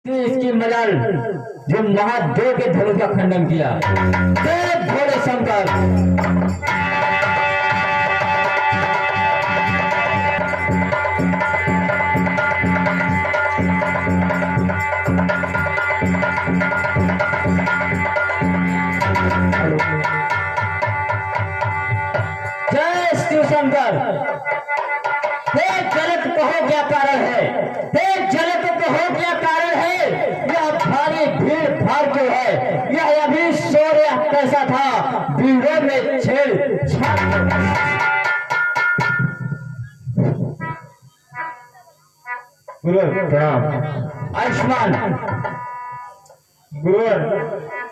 इसकी मजाल जो महादेव के धनुष का खंडन किया। देव भोले शंकर। जय शिव शंकर। हे जलत कहो क्या कारण है, हे जलत कहो क्या कारण है, यह भारी भीड़ भाड़ क्यों है, यह अभी शोर कैसा था, भीड़ों में छेड़ छाड़। प्रणाम। आयुष्मान। गुरुवर,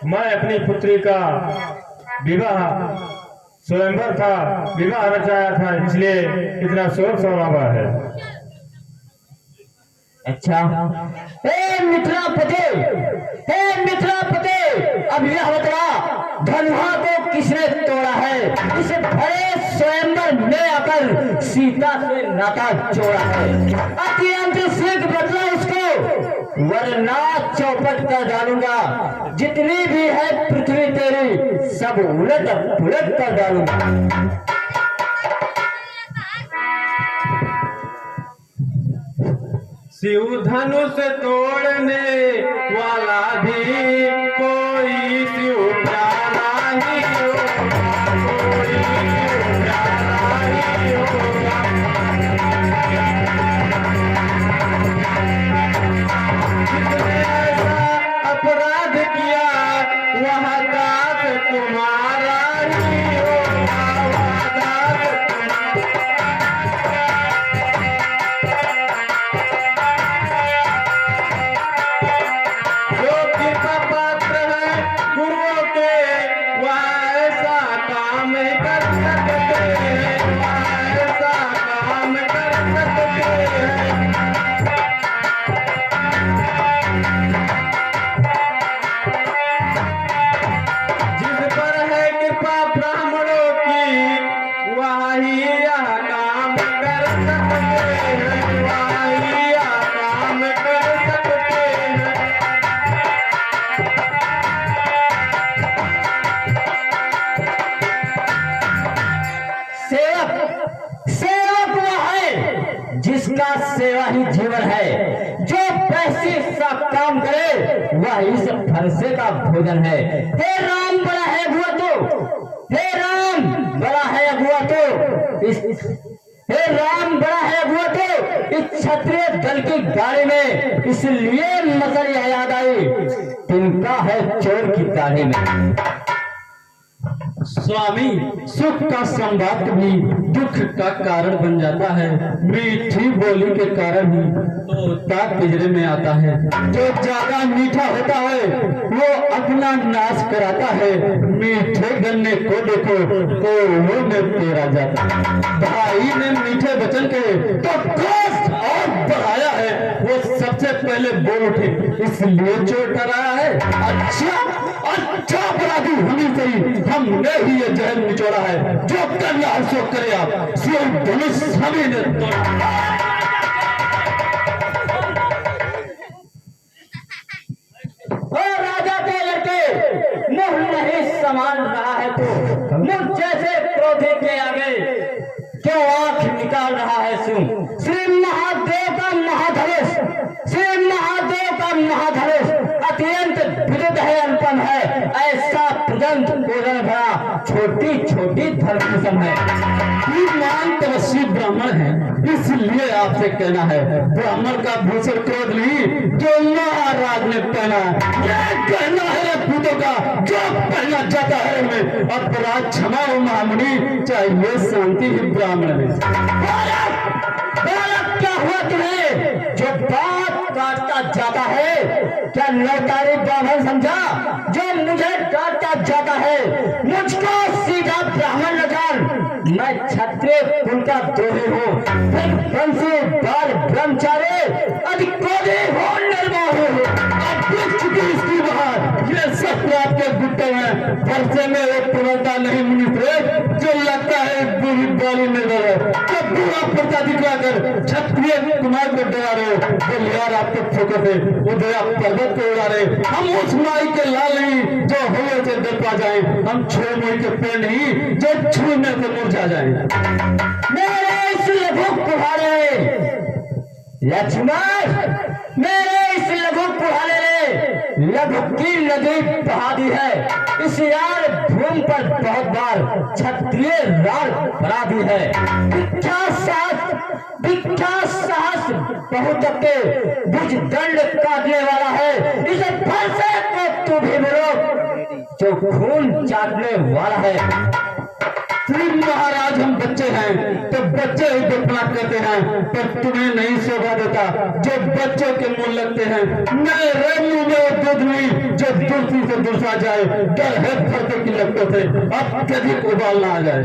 मैं अपनी पुत्री का विवाह स्वयंवर था, विवाह रचाया था, इसलिए इतना शोर शराबा है। अच्छा, हे मिथिलापति, हे मिथिलापति, अब यह बता धनुहा को किसने तोड़ा है, इस भरे स्वयंवर में आकर सीता से नाता जोड़ा है। अत्यंत शीघ्र बदला उसको, वरना चौपट कर डालूंगा। जितनी भी है पृथ्वी तेरी, सब उलट पुलट कर डालूंगा। शिव धनुष तोड़ने वाला भी कोई शिव प्यारा ही होगा, कोई शिव प्यारा ही होगा। जिसने ऐसा अपराध किया वह दास तुम्हारा ही होगा, वह दास जिसका सेवा ही जीवन है, जो पैसे सा काम करे वह इस फरसे का भोजन है। हे राम बड़ा है अगुआ तो, हे राम बड़ा है अगुआ तो, हे राम बड़ा है अगुआ तो इस क्षत्रिय दल की गाड़ी में, इसलिए मसल यह याद आई, तिनका है चोर की दाढ़ी में। स्वामी, सुख का संवाद भी दुख का कारण बन जाता है। मीठी बोली के कारण ही तोता पिंजरे में आता है। जो ज्यादा मीठा होता है वो अपना नाश कराता है। मीठे गन्ने को देखो कोड़ों में पेरा जाता है। भाई ने मीठे वचन के तो गोश्त और बढ़ाया है, वो सबसे पहले बोल उठे, इसलिए चोर डराया है। अच्छा अपराधी होनी चाहिए, हमने ही ये जहर निचोड़ा है। जो करना है सो करे आप, शिव धनुष सभी ने तोड़ा। राजा के लड़के मुंह नहीं समान रहा है तो मुंह जैसे क्रोधी के आगे क्यों आंख निकाल रहा है सुन। श्री महादेव का महाधनुष, श्री महादेव का महाधनुष अत्यंत विरुद्ध है, अनुपम है, ऐसा प्रदंत पूर्ण भरा छोटी छोटी धर्मसम है। मान तपस्वी ब्राह्मण है, इसलिए आपसे कहना है, ब्राह्मण का भूषण क्रोध नहीं जो महाराज ने पहना है। कहना है पूतों का जो पहना जाता है में अपराध क्षमा हो महामुनि, चाहिए शांति ही ब्राह्मण में। क्या हुआ तुम्हें जो बात काटता जाता है, क्या लौटारी ब्राह्मण समझा जो मुझे काटता जाता है। मुझको सीधा ब्राह्मण न जान, मैं क्षत्रिय कुल का द्रोही हूँ, फिर बंसी बाल ब्रह्मचारी अधिकोधी हो निर्मोही हूँ। अब देख चुकी इसकी बात, ये सब आपके गुट्टे हैं। वर्षे में एक प्रवक्ता नहीं मुनि जो लगता है बुरी बाली नजर है, तो बुरा का दिखलाकर क्षत्रिय कुमार को डरा रहे हो। बलियार आपके फोकस है उदय पर्वत को उड़ा रहे। हम उस माई के लाल नहीं जो हुए से डर पा जाए, हम छह मुई के पेड़ नहीं जो छूने से मुरझा जाए। मेरे इस लघु कुल्हाड़े लक्ष्मण, मेरे इस लघु कुल्हाड़े ने लघु की नदी बहा दी है। इस यार भूमि पर बहुत बार क्षत्रिय राज बना दी है। विख्यात साहस बहुत के भुज दंड काटने वाला है। इसे फंसे तो तू भी मिलो जो खून चाटने वाला है। श्री महाराज हम बच्चे हैं तो बच्चे ही दफना करते हैं, पर तुम्हें नहीं शोभा देता जो बच्चों के मुंह लगते हैं। मेरे मुंह में दूध नहीं जो दूसरी से दूसरा जाए। डर है फरते की लगतों से अब कभी उबाल ना आ जाए।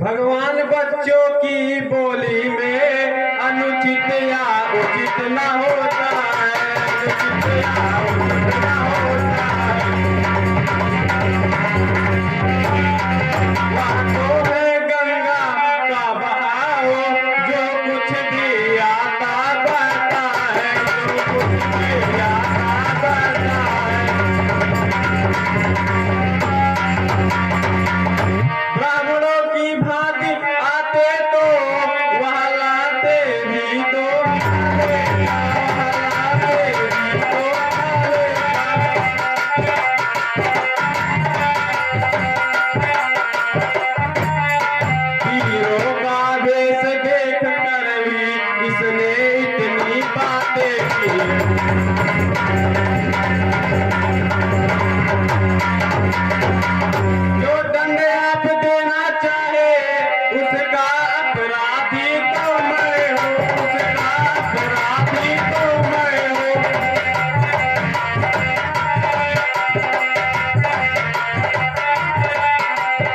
भगवान बच्चों की बोली में अनुचित या उचित न होता है, अनुचित या उचित न होता है। वह तो है गंगा का बहाव जो कुछ भी आता बहता है, जो कुछ भी आता बहता है। ब्राह्मणों की भांति आते तो वह लाते भी तो हीरो का वेश देख कर भी इसने इतनी बातें की। जो दंड आप देना चाहे उसका अपराधी तो मैं हूँ, उसका अपराधी तो मैं हूँ।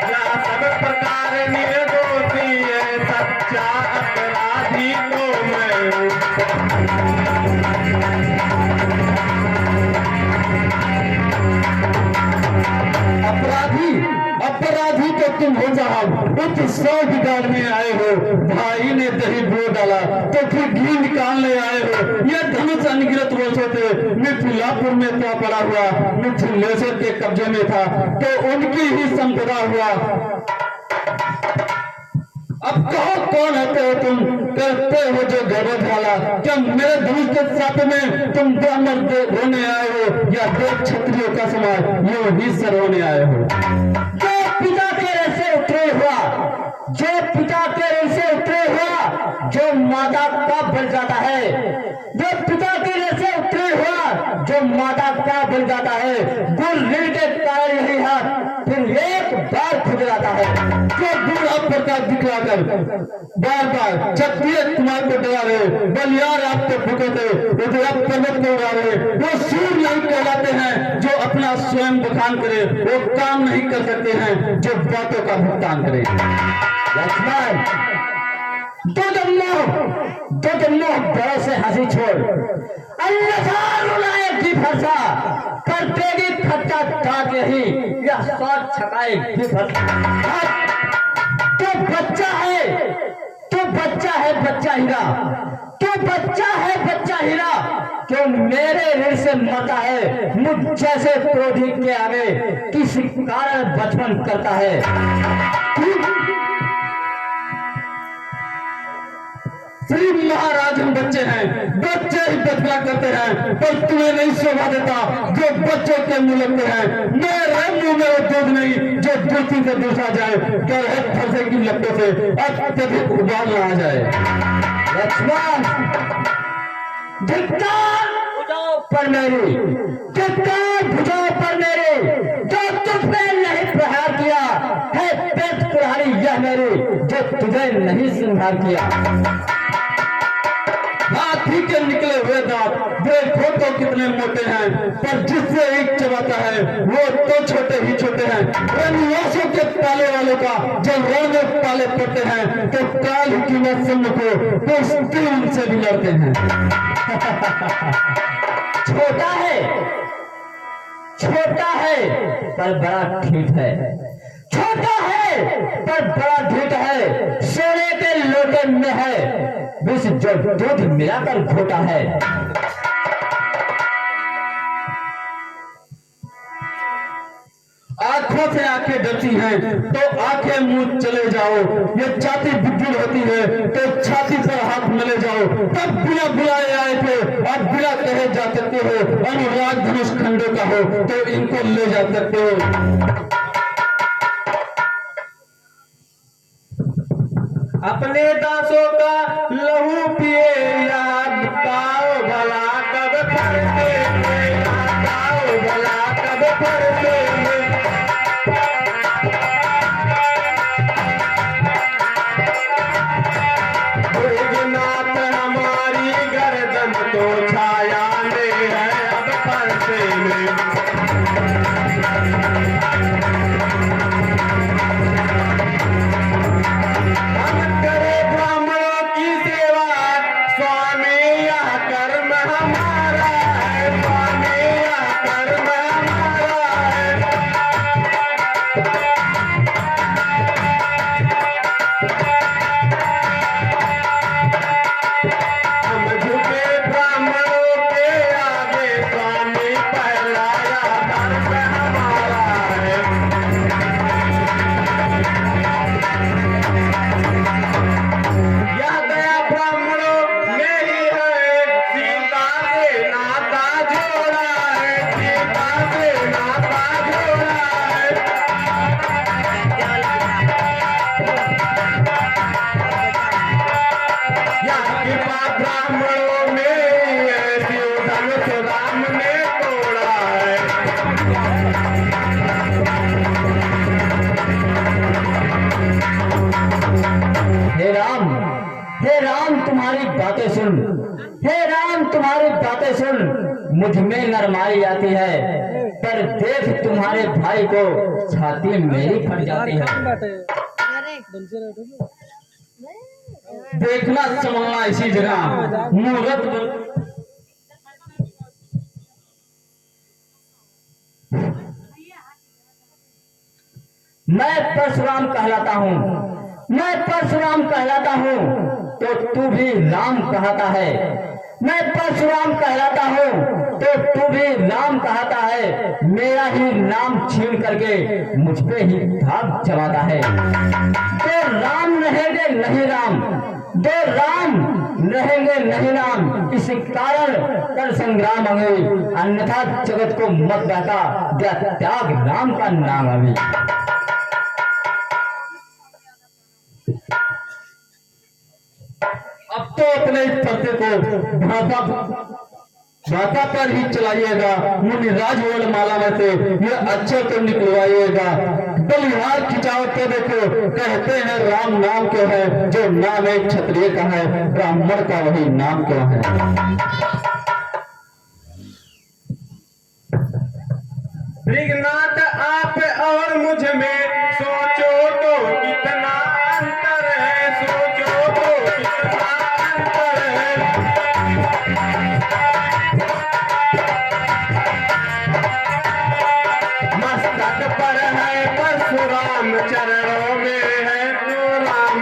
यह सब प्रकार निर्दोषी है, सच्चा अपराधी तो मैं हूँ। अपराधी अपराधी तो तुम हो साहब। उस 100 बिगाड़ने आए हो, भाई ने दही बो डाला तो फिर घी निकालने आए हो। यह धनुष अनगिनत वर्षों थे मिथिलापुर में क्या पड़ा हुआ, मिथिलेश्वर के कब्जे में था तो उनकी ही संपदा हुआ। अब कहो कौन होते हो तुम, करते हो जो गड़बड़ झाला। क्या मेरे धनुष के साथ में तुम ब्राह्मण होने आए हो या देव क्षत्रियों का समाज यूं ही सर होने आए हो। जो पिता तेरे से उतरे हुआ, जो पिता तेरे से उतरे हुआ, जो माता का बन जाता है, जो पिता तेरे से उतरे हुआ, जो माता का बन जाता है। गुण ऋण के कारण यही हाथ फिर एक बार खुद जाता है। जो बूढ़ा प्रताप दिखलाकर बार बार क्षत्रिय कुमार को डरा रहे, बलियार आपको भुगते उदया पर्वत को उड़ा रहे, वो सूर नहीं कहलाते हैं जो अपना स्वयं बखान करे। वो काम नहीं कर सकते हैं जो बातों का भुगतान करे। लक्ष्मण, दो जन्मों बड़ों से हंसी छोड़, अन्यथा रुलाए की फरसा कर देगी खट्टा काट रही यह स्वाद छकाए की फरसा। तो बच्चा है बच्चा हीरा, तो बच्चा है बच्चा हीरा जो मेरे ऋण से मरता है। मुझ जैसे क्रोधी के आगे किसी कारण बचपन करता है। श्री महाराज हम बच्चे हैं, बच्चे ही बदला करते हैं, पर तुम्हें नहीं शोभा देता जो बच्चों के मुंह लगते हैं। मेरे मुंह में वो दूध नहीं जो दूसरी से दूसरा जाए। डर है फंसे की लपटों से अत्यधिक उबाल ना आ जाए। लक्ष्मण, धिक्कार भुजाओं पर मेरी, धिक्कार भुजाओं पर मेरी, जो तुझ पे नहीं प्रहार किया है पेट कुल्हाड़ी यह मेरी जो तुझे नहीं सिंगार किया। हाथी के निकले हुए दांत देखो तो कितने मोटे हैं, पर जिससे एक चबाता है वो तो छोटे ही छोटे हैं। रनिवासों के पाले वालों का जब रण में पाले पड़ते हैं तो काल ही कीमत सम्मुख हो तो उनसे भी लड़ते हैं। छोटा है पर बड़ा ठीक है, छोटा है पर बड़ा ढीठ है, सोने के लोटे में है विष जो दूध मिलाकर घोटा है। आंखों से आंखें डरती हैं तो आंखें मुंह चले जाओ, ये छाती बुद्धि होती है तो छाती पर हाथ मले जाओ। तब बिना बुलाए आए थे और बिना कहे जा सकते हो, अनुराग धनुष खंडों का हो तो इनको ले जा सकते हो। अपने दासों का लहू पिए याद पाओ भला कब फरसे में, पाओ भला कब फरसे में। भोजनाथ हमारी गर्दन तो छाया में है अब फरसे में। हम करे ब्राह्मणों की सेवा, स्वामी यह कर्म हमारा है, स्वामी यह कर्म हमारा है। हम झुके ब्राह्मणों के आगे, स्वामी पहला यह कर्म हमारा है। यह दया ब्राह्मणों में ही है, सीता से नाता जोड़ा है, सीता से नाता जोड़ा है। यह कृपा ब्राह्मणों में ही है, शिव धनुष राम ने तोड़ा है। हे राम तुम्हारी बातें सुन, हे राम तुम्हारी बातें सुन, मुझ में नरमाई आती है, पर देख तुम्हारे भाई को छाती मेरी फट जाती है। देखना संभलना इसी जगह मुहूर्त मैं परशुराम कहलाता हूँ, मैं परशुराम कहलाता हूँ तो तू भी राम कहता है। मैं परशुराम कहलाता हूँ तो तू भी राम कहता है। मेरा ही नाम छीन करके मुझ पे ही धाक जमाता है। तो राम रहेंगे नहीं राम, दो राम रहेंगे नहीं राम, इस कारण कर संग्राम हमें, अन्यथा जगत को मत बहता दिया त्याग राम का नाम हमें। अब तो अपने इस पर्दे को भाता पर ही चलाइएगा, मुनि राजवल माला में से यह अच्छे तो निकलवाइएगा। बलिहार खिंचाओ तो देखो, कहते हैं राम नाम क्यों है, जो नाम एक क्षत्रिय का है ब्राह्मण का वही नाम क्यों है। भृगनाथ आप और मुझ में सोचो तो कितना अंतर है, सोचो तो कितना अंतर है। मस्तक पर है परशुराम, चरणों में है तो राम।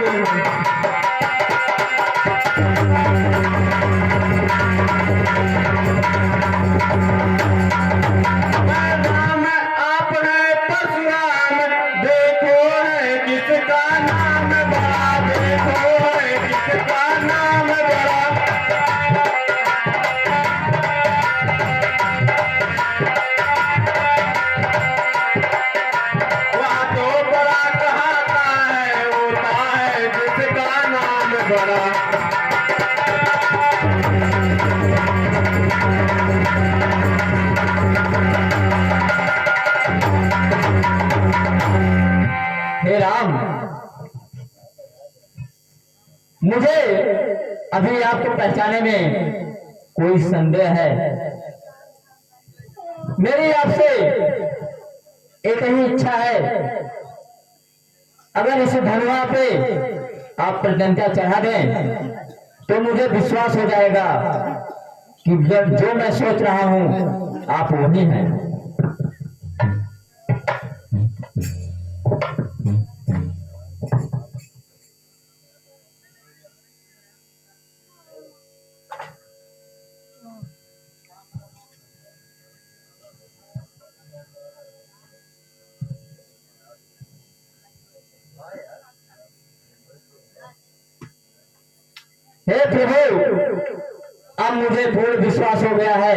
राम आप है परशुराम, देखो है किसका नाम बड़ा, देखो है किसका नाम बड़ा। वह तो बड़ा कहता है, होता है जिसका नाम बड़ा। हे राम, मुझे अभी आपको पहचाने में कोई संदेह है। मेरी आपसे एक ही इच्छा है, अगर इस धनुआ पे आप प्रतिज्ञा चढ़ा दें तो मुझे विश्वास हो जाएगा कि जो मैं सोच रहा हूं आप वही हैं। हे प्रभु, अब मुझे पूर्ण विश्वास हो गया है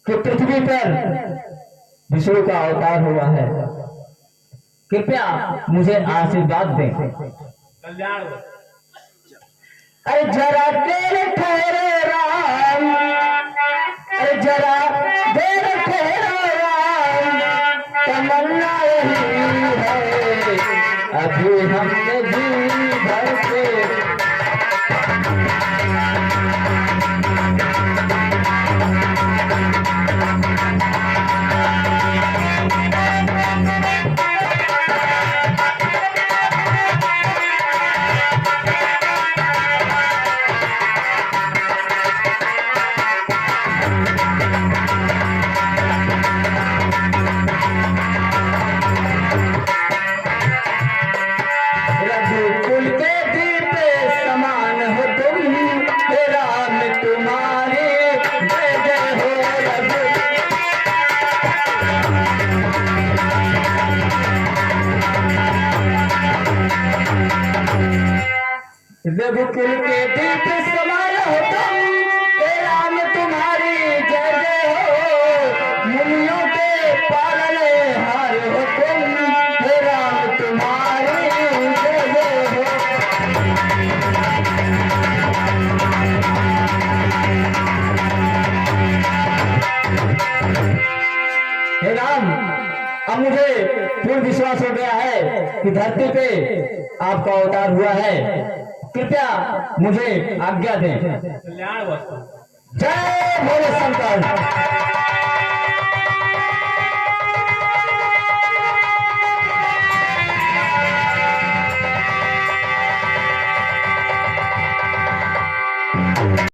कि पृथ्वी पर विष्णु का अवतार हुआ है। कृपया मुझे आशीर्वाद दें। कल्याण हो। अरे जरा देर ठहरो राम, अरे जरा देर ठहरो राम, तमन्ना यही है अभी हमने जी भर के। रघुकुल के दीप समान हो तुम, हे राम तुम्हारी जय जय हो। रघुकुल के दीप समान हो तुम, हे राम तुम्हारी जय जय हो। मुनियों के पालने हार हो तुम, हे राम तुम्हारी जय जय हो। हे राम, अब मुझे पूर्ण विश्वास हो गया है कि धरती पे आपका अवतार हुआ है। कृपया मुझे आज्ञा दें। कल्याण वस्तु। जय भोले शंकर।